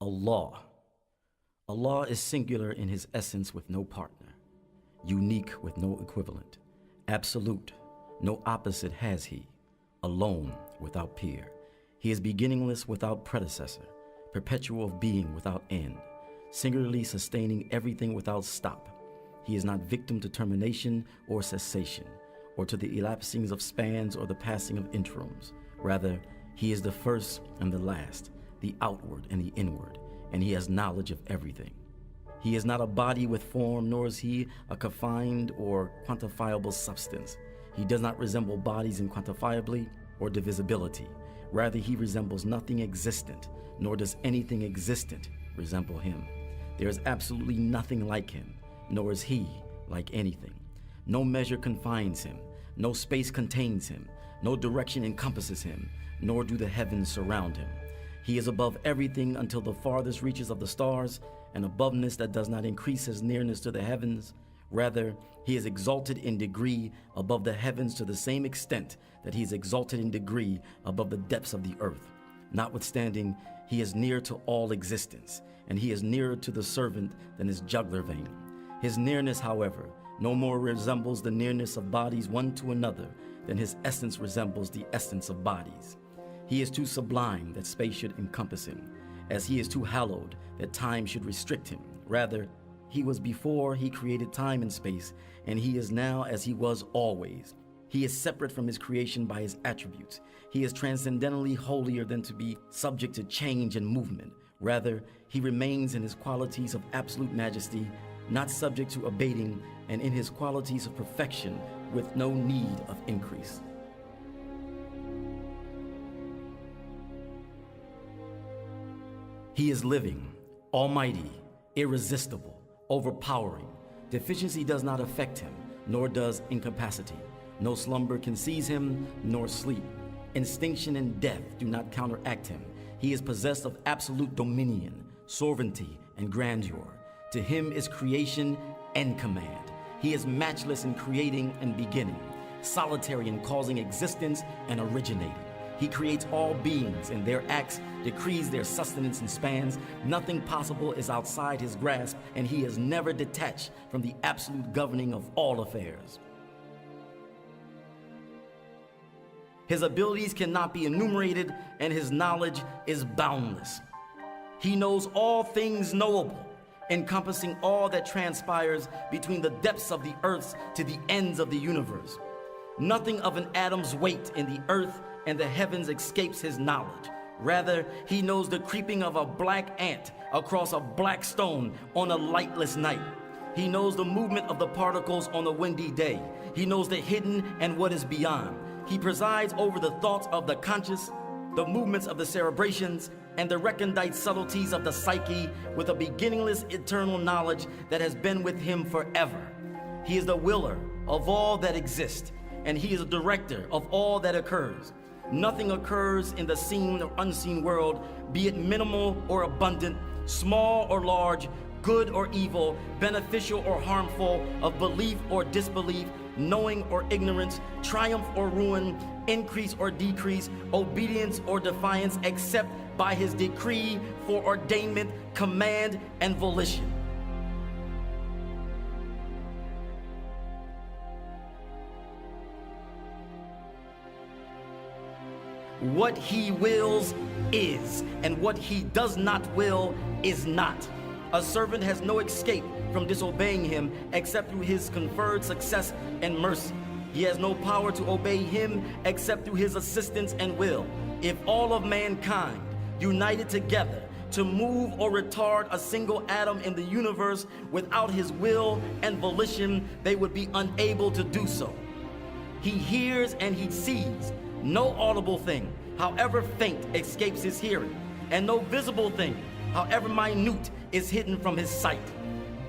Allah. Allah is singular in his essence with no partner, unique with no equivalent, absolute, no opposite has he, alone without peer. He is beginningless without predecessor, perpetual of being without end, singularly sustaining everything without stop. He is not victim to termination or cessation, or to the elapsings of spans or the passing of interims. Rather, he is the first and the last, the outward and the inward, and he has knowledge of everything. He is not a body with form, nor is he a confined or quantifiable substance. He does not resemble bodies in quantifiably or divisibility. Rather, he resembles nothing existent, nor does anything existent resemble him. There is absolutely nothing like him, nor is he like anything. No measure confines him, no space contains him, no direction encompasses him, nor do the heavens surround him. He is above everything until the farthest reaches of the stars, an aboveness that does not increase his nearness to the heavens. Rather, he is exalted in degree above the heavens to the same extent that he is exalted in degree above the depths of the earth. Notwithstanding, he is near to all existence, and he is nearer to the servant than his jugular vein. His nearness, however, no more resembles the nearness of bodies one to another than his essence resembles the essence of bodies. He is too sublime that space should encompass him, as he is too hallowed that time should restrict him. Rather, he was before he created time and space, and he is now as he was always. He is separate from his creation by his attributes. He is transcendentally holier than to be subject to change and movement. Rather, he remains in his qualities of absolute majesty, not subject to abating, and in his qualities of perfection with no need of increase. He is living, almighty, irresistible, overpowering. Deficiency does not affect him, nor does incapacity. No slumber can seize him, nor sleep. Extinction and death do not counteract him. He is possessed of absolute dominion, sovereignty, and grandeur. To him is creation and command. He is matchless in creating and beginning, solitary in causing existence and originating. He creates all beings, and their acts decrees their sustenance and spans. Nothing possible is outside his grasp, and he is never detached from the absolute governing of all affairs. His abilities cannot be enumerated, and his knowledge is boundless. He knows all things knowable, encompassing all that transpires between the depths of the earth to the ends of the universe. Nothing of an atom's weight in the earth and the heavens escapes his knowledge. Rather, he knows the creeping of a black ant across a black stone on a lightless night. He knows the movement of the particles on a windy day. He knows the hidden and what is beyond. He presides over the thoughts of the conscious, the movements of the cerebrations, and the recondite subtleties of the psyche with a beginningless eternal knowledge that has been with him forever. He is the willer of all that exists, and he is a director of all that occurs. Nothing occurs in the seen or unseen world, be it minimal or abundant, small or large, good or evil, beneficial or harmful, of belief or disbelief, knowing or ignorance, triumph or ruin, increase or decrease, obedience or defiance, except by his decree, foreordainment, command, and volition. What he wills is, and what he does not will is not. A servant has no escape from disobeying him except through his conferred success and mercy. He has no power to obey him except through his assistance and will. If all of mankind united together to move or retard a single atom in the universe without his will and volition, they would be unable to do so. He hears and he sees. No audible thing, however faint, escapes his hearing, and no visible thing, however minute, is hidden from his sight.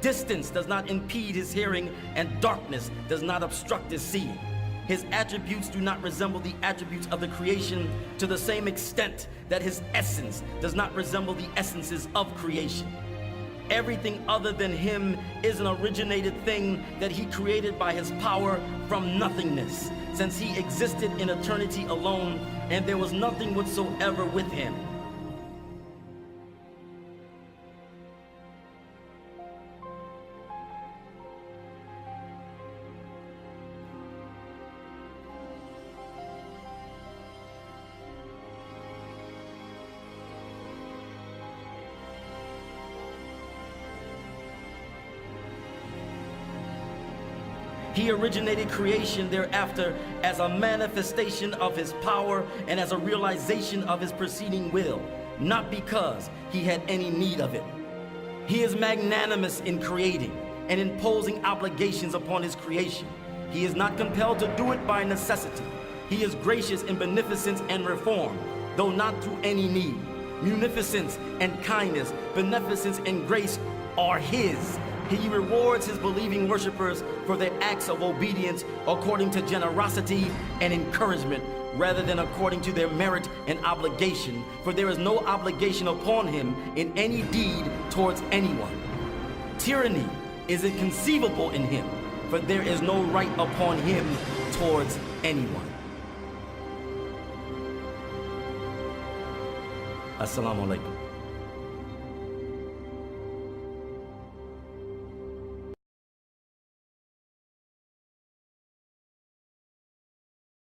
Distance does not impede his hearing, and darkness does not obstruct his seeing. His attributes do not resemble the attributes of the creation to the same extent that his essence does not resemble the essences of creation. Everything other than him is an originated thing that he created by his power from nothingness, since he existed in eternity alone, and there was nothing whatsoever with him. He originated creation thereafter as a manifestation of his power and as a realization of his preceding will, not because he had any need of it. He is magnanimous in creating and imposing obligations upon his creation. He is not compelled to do it by necessity. He is gracious in beneficence and reform, though not through any need. Munificence and kindness, beneficence and grace are his. He rewards his believing worshipers for their acts of obedience according to generosity and encouragement, rather than according to their merit and obligation, for there is no obligation upon him in any deed towards anyone. Tyranny is inconceivable in him, for there is no right upon him towards anyone. Assalamu alaikum.